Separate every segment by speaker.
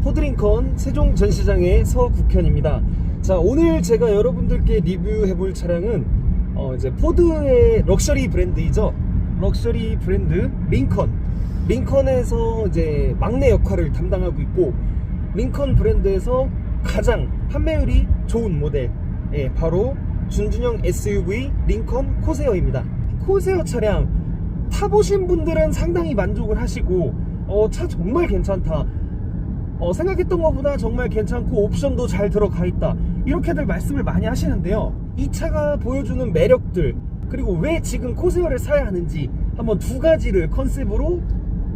Speaker 1: 포드링컨 세종 전시장의 서국현입니다. 자, 오늘 제가 여러분들께 리뷰해볼 차량은 이제 포드의 럭셔리 브랜드이죠. 럭셔리 브랜드 링컨에서 이제 막내 역할을 담당하고 있고, 링컨 브랜드에서 가장 판매율이 좋은 모델, 바로 준준형 SUV 링컨 코세어입니다. 코세어 차량 타보신 분들은 상당히 만족을 하시고, 차 정말 괜찮다, 생각했던 것보다 정말 괜찮고 옵션도 잘 들어가 있다, 이렇게들 말씀을 많이 하시는데요. 이 차가 보여주는 매력들, 그리고 왜 지금 코세어를 사야 하는지 한번 두 가지를 컨셉으로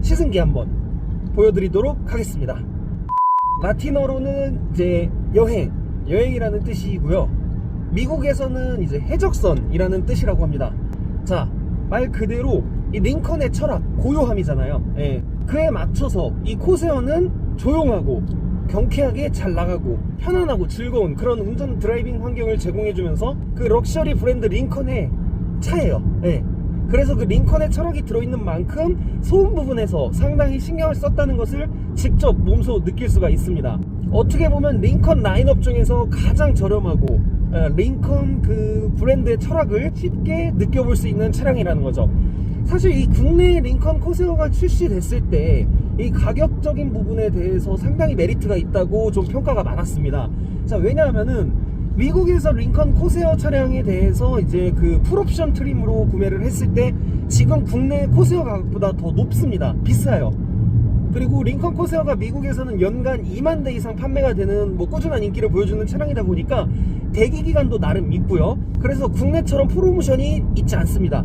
Speaker 1: 시승기 한번 보여드리도록 하겠습니다. 라틴어로는 이제 여행이라는 뜻이고요. 미국에서는 이제 해적선이라는 뜻이라고 합니다. 자, 말 그대로 이 링컨의 철학, 고요함이잖아요. 그에 맞춰서 이 코세어는 조용하고 경쾌하게 잘 나가고 편안하고 즐거운 그런 운전 드라이빙 환경을 제공해주면서 그 럭셔리 브랜드 링컨의 차예요. 그래서 그 링컨의 철학이 들어있는 만큼 소음 부분에서 상당히 신경을 썼다는 것을 직접 몸소 느낄 수가 있습니다. 어떻게 보면 링컨 라인업 중에서 가장 저렴하고 링컨 그 브랜드의 철학을 쉽게 느껴볼 수 있는 차량이라는 거죠. 사실 이 국내 링컨 코세어가 출시됐을 때 이 가격적인 부분에 대해서 상당히 메리트가 있다고 좀 평가가 많았습니다. 자, 왜냐하면은 미국에서 링컨 코세어 차량에 대해서 이제 그 풀옵션 트림으로 구매를 했을 때 지금 국내 코세어 가격보다 더 높습니다. 비싸요. 그리고 링컨 코세어가 미국에서는 연간 2만 대 이상 판매가 되는 꾸준한 인기를 보여주는 차량이다 보니까 대기 기간도 나름 있고요. 그래서 국내처럼 프로모션이 있지 않습니다.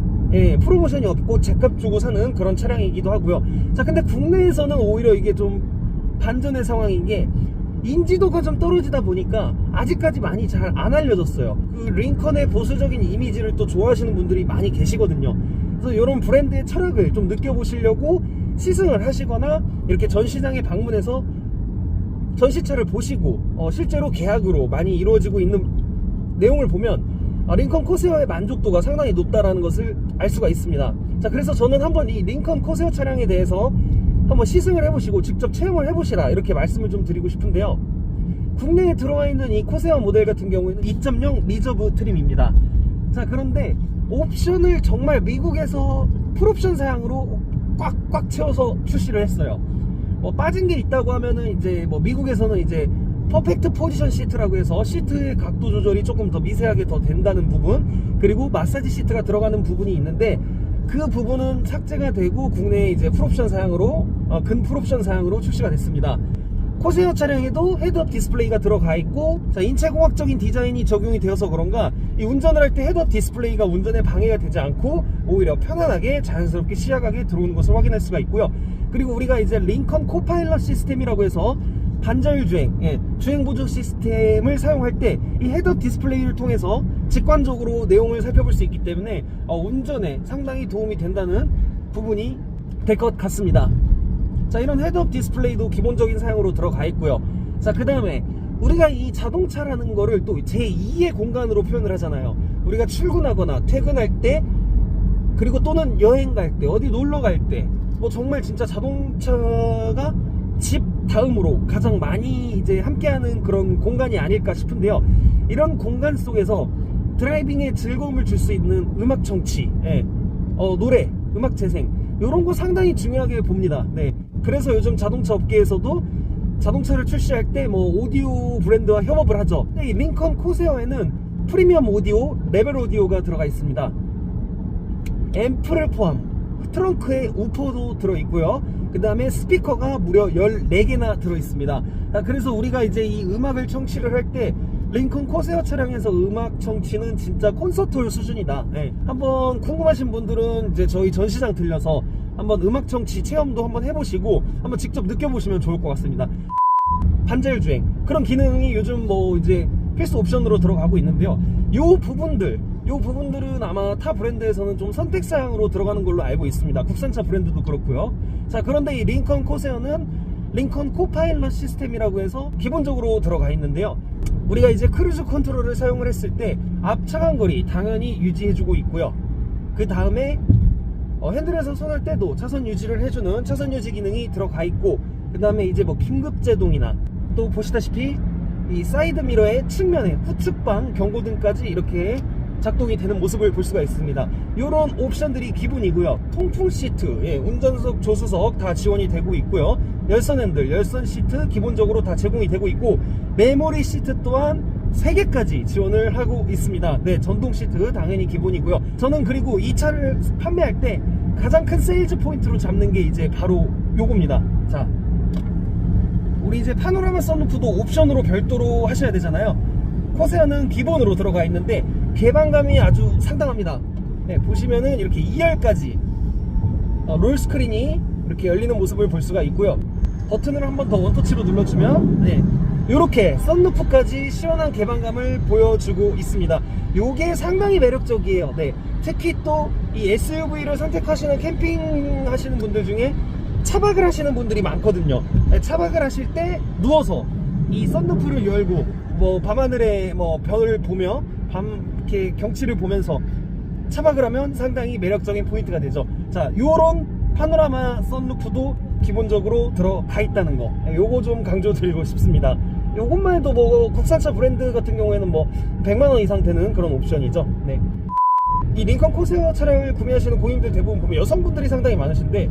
Speaker 1: 프로모션이 없고 제값 주고 사는 그런 차량이기도 하고요. 자, 근데 국내에서는 오히려 이게 좀 반전의 상황인 게, 인지도가 좀 떨어지다 보니까 아직까지 많이 잘 안 알려졌어요. 그 링컨의 보수적인 이미지를 또 좋아하시는 분들이 많이 계시거든요. 그래서 이런 브랜드의 철학을 좀 느껴보시려고 시승을 하시거나 이렇게 전시장에 방문해서 전시차를 보시고 실제로 계약으로 많이 이루어지고 있는 내용을 보면 링컨 코세어의 만족도가 상당히 높다라는 것을 알 수가 있습니다. 자, 그래서 저는 한번 이 링컨 코세어 차량에 대해서 한번 시승을 해보시고 직접 체험을 해보시라, 이렇게 말씀을 좀 드리고 싶은데요. 국내에 들어와 있는 이 코세어 모델 같은 경우에는 2.0 리저브 트림입니다. 자, 그런데 옵션을 정말 미국에서 풀옵션 사양으로 꽉꽉 채워서 출시를 했어요. 빠진 게 있다고 하면은 이제 미국에서는 이제 퍼펙트 포지션 시트라고 해서 시트의 각도 조절이 조금 더 미세하게 더 된다는 부분, 그리고 마사지 시트가 들어가는 부분이 있는데 그 부분은 삭제가 되고 국내에 이제 풀옵션 사양으로 근 풀옵션 사양으로 출시가 됐습니다. 코세어 차량에도 헤드업 디스플레이가 들어가 있고, 자, 인체공학적인 디자인이 적용이 되어서 그런가 이 운전을 할 때 헤드업 디스플레이가 운전에 방해가 되지 않고 오히려 편안하게 자연스럽게 시야각에 들어오는 것을 확인할 수가 있고요. 그리고 우리가 이제 링컨 코파일럿 시스템이라고 해서 반자율 주행, 주행 보조 시스템을 사용할 때 이 헤드업 디스플레이를 통해서 직관적으로 내용을 살펴볼 수 있기 때문에 운전에 상당히 도움이 된다는 부분이 될 것 같습니다. 자, 이런 헤드업 디스플레이도 기본적인 사양으로 들어가 있고요. 자, 그 다음에 우리가 이 자동차라는 거를 또 제2의 공간으로 표현을 하잖아요. 우리가 출근하거나 퇴근할 때, 그리고 또는 여행 갈 때, 어디 놀러 갈 때, 정말 진짜 자동차가 집 다음으로 가장 많이 이제 함께하는 그런 공간이 아닐까 싶은데요. 이런 공간 속에서 드라이빙에 즐거움을 줄 수 있는 음악 청취, 노래, 음악 재생, 이런 거 상당히 중요하게 봅니다. 그래서 요즘 자동차 업계에서도 자동차를 출시할 때 오디오 브랜드와 협업을 하죠. 근데 이 링컨 코세어에는 프리미엄 오디오, 레벨 오디오가 들어가 있습니다. 앰프를 포함, 트렁크에 우퍼도 들어있고요. 그 다음에 스피커가 무려 14개나 들어있습니다. 그래서 우리가 이제 이 음악을 청취를 할 때 링컨 코세어 차량에서 음악 청취는 진짜 콘서트홀 수준이다. 한번 궁금하신 분들은 이제 저희 전시장 들려서 한번 음악 청취 체험도 한번 해보시고 한번 직접 느껴보시면 좋을 것 같습니다. 반자율 주행, 그런 기능이 요즘 이제 필수 옵션으로 들어가고 있는데요. 요 부분들은 아마 타 브랜드에서는 좀 선택 사양으로 들어가는 걸로 알고 있습니다. 국산차 브랜드도 그렇고요. 자, 그런데 이 링컨 코세어는 링컨 코파일럿 시스템이라고 해서 기본적으로 들어가 있는데요. 우리가 이제 크루즈 컨트롤을 사용을 했을 때 앞 차간거리 당연히 유지해주고 있고요. 그 다음에 핸들에서 손을 떼도 차선 유지를 해주는 차선 유지 기능이 들어가 있고, 그 다음에 이제 뭐 긴급제동이나 또 보시다시피 이 사이드 미러의 측면에 후측방 경고등까지 이렇게 작동이 되는 모습을 볼 수가 있습니다. 이런 옵션들이 기본이고요. 통풍 시트, 운전석, 조수석 다 지원이 되고 있고요. 열선 핸들, 열선 시트 기본적으로 다 제공이 되고 있고, 메모리 시트 또한 3개까지 지원을 하고 있습니다. 네, 전동 시트 당연히 기본이고요. 저는 그리고 이 차를 판매할 때 가장 큰 세일즈 포인트로 잡는 게 이제 바로 요겁니다. 자, 우리 이제 파노라마 선루프도 옵션으로 별도로 하셔야 되잖아요. 코세어는 기본으로 들어가 있는데 개방감이 아주 상당합니다. 네, 보시면은 이렇게 2열까지 롤 스크린이 이렇게 열리는 모습을 볼 수가 있고요. 버튼을 한 번 더 원터치로 눌러주면 네, 이렇게 썬루프까지 시원한 개방감을 보여주고 있습니다. 요게 상당히 매력적이에요. 네, 특히 또 이 SUV를 선택하시는 캠핑 하시는 분들 중에 차박을 하시는 분들이 많거든요. 네, 차박을 하실 때 누워서 이 썬루프를 열고 뭐 밤하늘에 뭐 별을 보며 밤 이렇게 경치를 보면서 차박을 하면 상당히 매력적인 포인트가 되죠. 자, 요런 파노라마 썬루프도 기본적으로 들어가 있다는 거, 요거 좀 강조드리고 싶습니다. 요것만 해도 뭐 국산차 브랜드 같은 경우에는 뭐 100만원 이상 되는 그런 옵션이죠. 네. 이 링컨 코세어 차량을 구매하시는 고객님들 대부분 보면 여성분들이 상당히 많으신데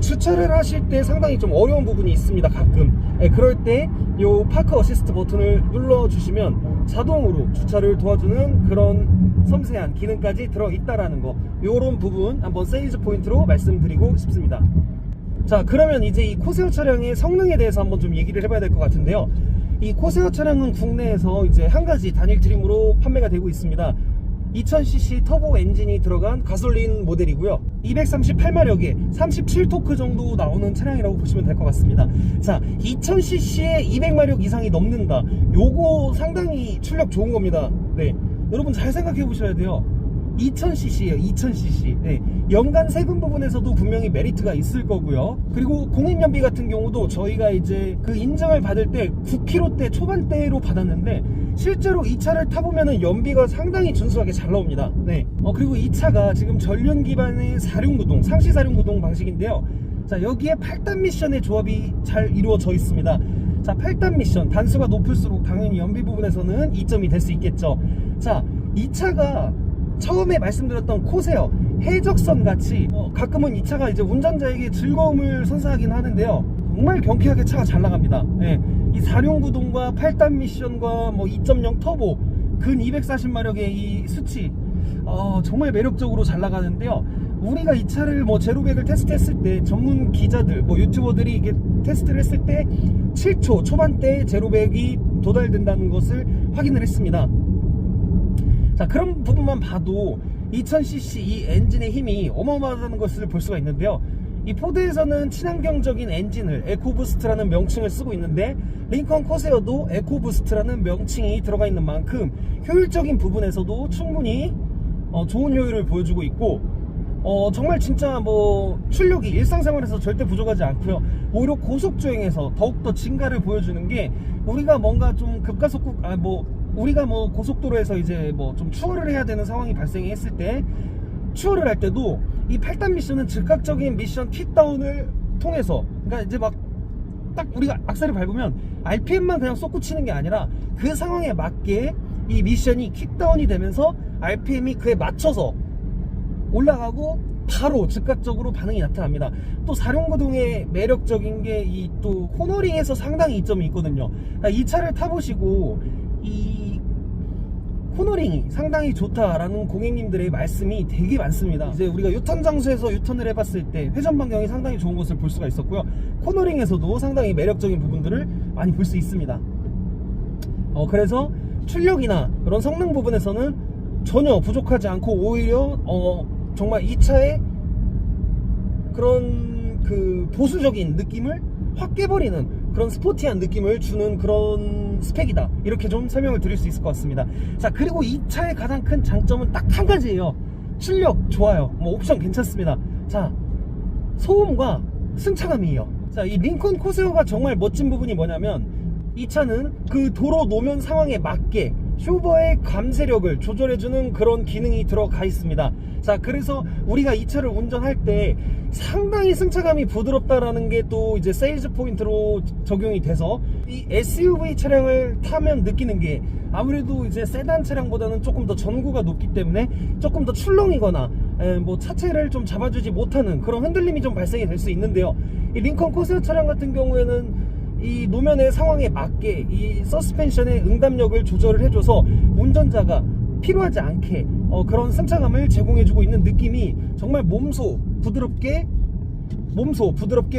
Speaker 1: 주차를 하실 때 상당히 좀 어려운 부분이 있습니다. 가끔. 네, 그럴 때 요 파크 어시스트 버튼을 눌러주시면 자동으로 주차를 도와주는 그런 섬세한 기능까지 들어있다라는 거, 요런 부분 한번 세일즈 포인트로 말씀드리고 싶습니다. 자, 그러면 이제 이 코세어 차량의 성능에 대해서 한번 좀 얘기를 해봐야 될 것 같은데요. 이 코세어 차량은 국내에서 이제 한 가지 단일 트림으로 판매가 되고 있습니다. 2000cc 터보 엔진이 들어간 가솔린 모델이고요. 238마력에 37토크 정도 나오는 차량이라고 보시면 될 것 같습니다. 자, 2000cc에 200마력 이상이 넘는다. 요거 상당히 출력 좋은 겁니다. 네, 여러분 잘 생각해 보셔야 돼요. 2000cc예요. 2000cc. 네, 연간 세금 부분에서도 분명히 메리트가 있을 거고요. 그리고 공인연비 같은 경우도 저희가 이제 그 인증을 받을 때 9km대 초반대로 받았는데 실제로 이 차를 타보면은 연비가 상당히 준수하게 잘 나옵니다. 네. 그리고 이 차가 지금 전륜 기반의 4륜구동, 상시 4륜구동 방식인데요. 자, 여기에 8단 미션의 조합이 잘 이루어져 있습니다. 자, 8단 미션 단수가 높을수록 당연히 연비 부분에서는 이점이 될 수 있겠죠. 자, 이 차가 처음에 말씀드렸던 코세어 해적선 같이 가끔은 이 차가 이제 운전자에게 즐거움을 선사하긴 하는데요, 정말 경쾌하게 차가 잘 나갑니다. 네, 이 4륜구동과 8단 미션과 뭐 2.0 터보 근 240마력의 이 수치 정말 매력적으로 잘 나가는데요. 우리가 이 차를 뭐 제로백을 테스트했을 때 전문 기자들 뭐 유튜버들이 이게 테스트를 했을 때 7초 초반대 제로백이 도달된다는 것을 확인을 했습니다. 자, 그런 부분만 봐도 2000cc 이 엔진의 힘이 어마어마하다는 것을 볼 수가 있는데요. 이 포드에서는 친환경적인 엔진을 에코부스트라는 명칭을 쓰고 있는데 링컨 코세어도 에코부스트라는 명칭이 들어가 있는 만큼 효율적인 부분에서도 충분히 좋은 효율을 보여주고 있고 정말 진짜 뭐 출력이 일상생활에서 절대 부족하지 않고요. 오히려 고속주행에서 더욱더 증가를 보여주는 게, 우리가 뭔가 좀 급가속국 우리가 뭐 고속도로에서 이제 뭐 좀 추월을 해야 되는 상황이 발생했을 때, 추월을 할 때도 이 8단 미션은 즉각적인 미션 킥다운을 통해서, 그러니까 이제 막 딱 우리가 악셀을 밟으면 RPM만 그냥 쏟구치는 게 아니라 그 상황에 맞게 이 미션이 킥다운이 되면서 RPM이 그에 맞춰서 올라가고 바로 즉각적으로 반응이 나타납니다. 또 4륜구동의 매력적인 게 이 또 코너링에서 상당히 이점이 있거든요. 그러니까 이 차를 타보시고 이 코너링이 상당히 좋다라는 고객님들의 말씀이 되게 많습니다. 이제 우리가 유턴 장소에서 유턴을 해봤을 때 회전 반경이 상당히 좋은 것을 볼 수가 있었고요. 코너링에서도 상당히 매력적인 부분들을 많이 볼 수 있습니다. 그래서 출력이나 그런 성능 부분에서는 전혀 부족하지 않고 오히려 정말 이 차의 그런 그 보수적인 느낌을 확 깨버리는 그런 스포티한 느낌을 주는 그런 스펙이다, 이렇게 좀 설명을 드릴 수 있을 것 같습니다. 자, 그리고 이 차의 가장 큰 장점은 딱 한 가지예요. 출력 좋아요, 뭐 옵션 괜찮습니다. 자, 소음과 승차감이에요. 자, 이 링컨 코세어가 정말 멋진 부분이 뭐냐면 이 차는 그 도로 노면 상황에 맞게 쇼버의 감쇄력을 조절해주는 그런 기능이 들어가 있습니다. 자, 그래서 우리가 이 차를 운전할 때 상당히 승차감이 부드럽다라는 게 또 이제 세일즈 포인트로 적용이 돼서 이 SUV 차량을 타면 느끼는 게 아무래도 이제 세단 차량보다는 조금 더 전고가 높기 때문에 조금 더 출렁이거나 뭐 차체를 좀 잡아주지 못하는 그런 흔들림이 좀 발생이 될 수 있는데요. 이 링컨 코세오 차량 같은 경우에는 이 노면의 상황에 맞게 이 서스펜션의 응답력을 조절을 해줘서 운전자가 필요하지 않게 그런 승차감을 제공해주고 있는 느낌이 정말 몸소 부드럽게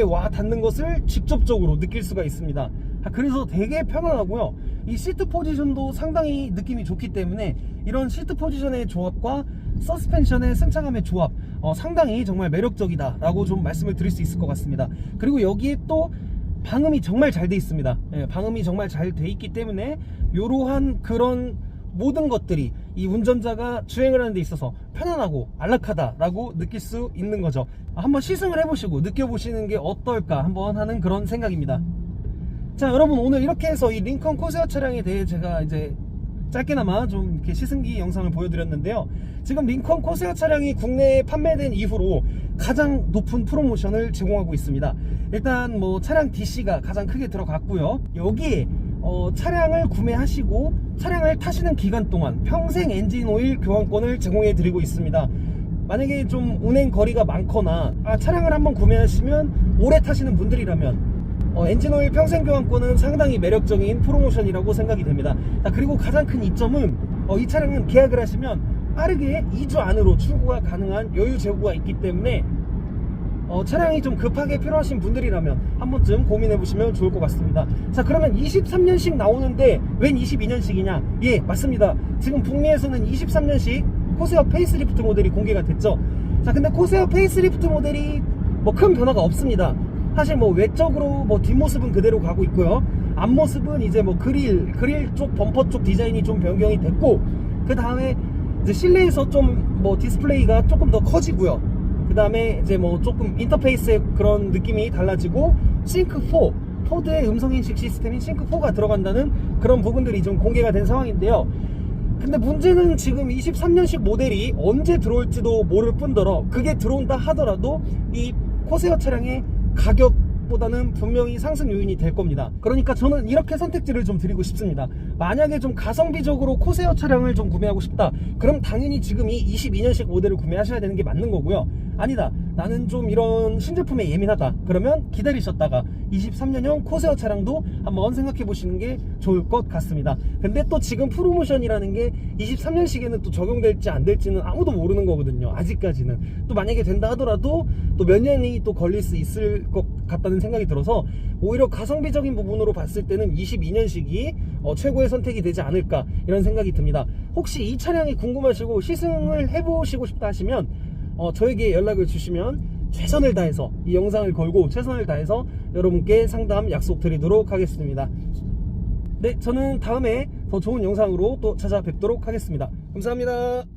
Speaker 1: 와 닿는 것을 직접적으로 느낄 수가 있습니다. 그래서 되게 편안하고요. 이 시트 포지션도 상당히 느낌이 좋기 때문에 이런 시트 포지션의 조합과 서스펜션의 승차감의 조합 상당히 정말 매력적이다 라고 좀 말씀을 드릴 수 있을 것 같습니다. 그리고 여기에 또 방음이 정말 잘 돼 있습니다. 방음이 정말 잘 돼 있기 때문에 이러한 그런 모든 것들이 이 운전자가 주행을 하는 데 있어서 편안하고 안락하다라고 느낄 수 있는 거죠. 한번 시승을 해보시고 느껴보시는 게 어떨까 한번 하는 그런 생각입니다. 자, 여러분, 오늘 이렇게 해서 이 링컨 코세오 차량에 대해 제가 이제 짧게나마 좀 이렇게 시승기 영상을 보여드렸는데요. 지금 링컨 코세오 차량이 국내에 판매된 이후로 가장 높은 프로모션을 제공하고 있습니다. 일단 뭐 차량 DC가 가장 크게 들어갔고요. 여기에 차량을 구매하시고 차량을 타시는 기간 동안 평생 엔진 오일 교환권을 제공해 드리고 있습니다. 만약에 좀 운행 거리가 많거나 차량을 한번 구매하시면 오래 타시는 분들이라면 엔진오일 평생 교환권은 상당히 매력적인 프로모션이라고 생각이 됩니다. 그리고 가장 큰 이점은 이 차량은 계약을 하시면 빠르게 2주 안으로 출고가 가능한 여유 재고가 있기 때문에 차량이 좀 급하게 필요하신 분들이라면 한 번쯤 고민해 보시면 좋을 것 같습니다. 자, 그러면 23년식 나오는데 웬 22년식이냐? 예, 맞습니다. 지금 북미에서는 23년식 코세오 페이스리프트 모델이 공개가 됐죠. 자, 근데 코세오 페이스리프트 모델이 뭐 큰 변화가 없습니다. 사실 뭐 외적으로 뭐 뒷모습은 그대로 가고 있고요. 앞모습은 이제 뭐 그릴 쪽 범퍼 쪽 디자인이 좀 변경이 됐고, 그 다음에 이제 실내에서 좀 뭐 디스플레이가 조금 더 커지고요. 그 다음에 이제 뭐 조금 인터페이스의 그런 느낌이 달라지고, 싱크4 포드의 음성인식 시스템인 싱크4가 들어간다는 그런 부분들이 좀 공개가 된 상황인데요. 근데 문제는 지금 23년식 모델이 언제 들어올지도 모를 뿐더러 그게 들어온다 하더라도 이 코세오 차량의 가격보다는 분명히 상승 요인이 될 겁니다. 그러니까 저는 이렇게 선택지를 좀 드리고 싶습니다. 만약에 좀 가성비적으로 코세오 차량을 좀 구매하고 싶다, 그럼 당연히 지금 이 22년식 모델을 구매하셔야 되는 게 맞는 거고요. 아니다, 나는 좀 이런 신제품에 예민하다, 그러면 기다리셨다가 23년형 코세오 차량도 한번 생각해 보시는 게 좋을 것 같습니다. 근데 또 지금 프로모션이라는 게 23년식에는 또 적용될지 안 될지는 아무도 모르는 거거든요. 아직까지는. 또 만약에 된다 하더라도 또 몇 년이 또 걸릴 수 있을 것 같다는 생각이 들어서 오히려 가성비적인 부분으로 봤을 때는 22년식이 최고의 선택이 되지 않을까, 이런 생각이 듭니다. 혹시 이 차량이 궁금하시고 시승을 해보시고 싶다 하시면 저에게 연락을 주시면 최선을 다해서 이 영상을 걸고 최선을 다해서 여러분께 상담 약속드리도록 하겠습니다. 네, 저는 다음에 더 좋은 영상으로 또 찾아뵙도록 하겠습니다. 감사합니다.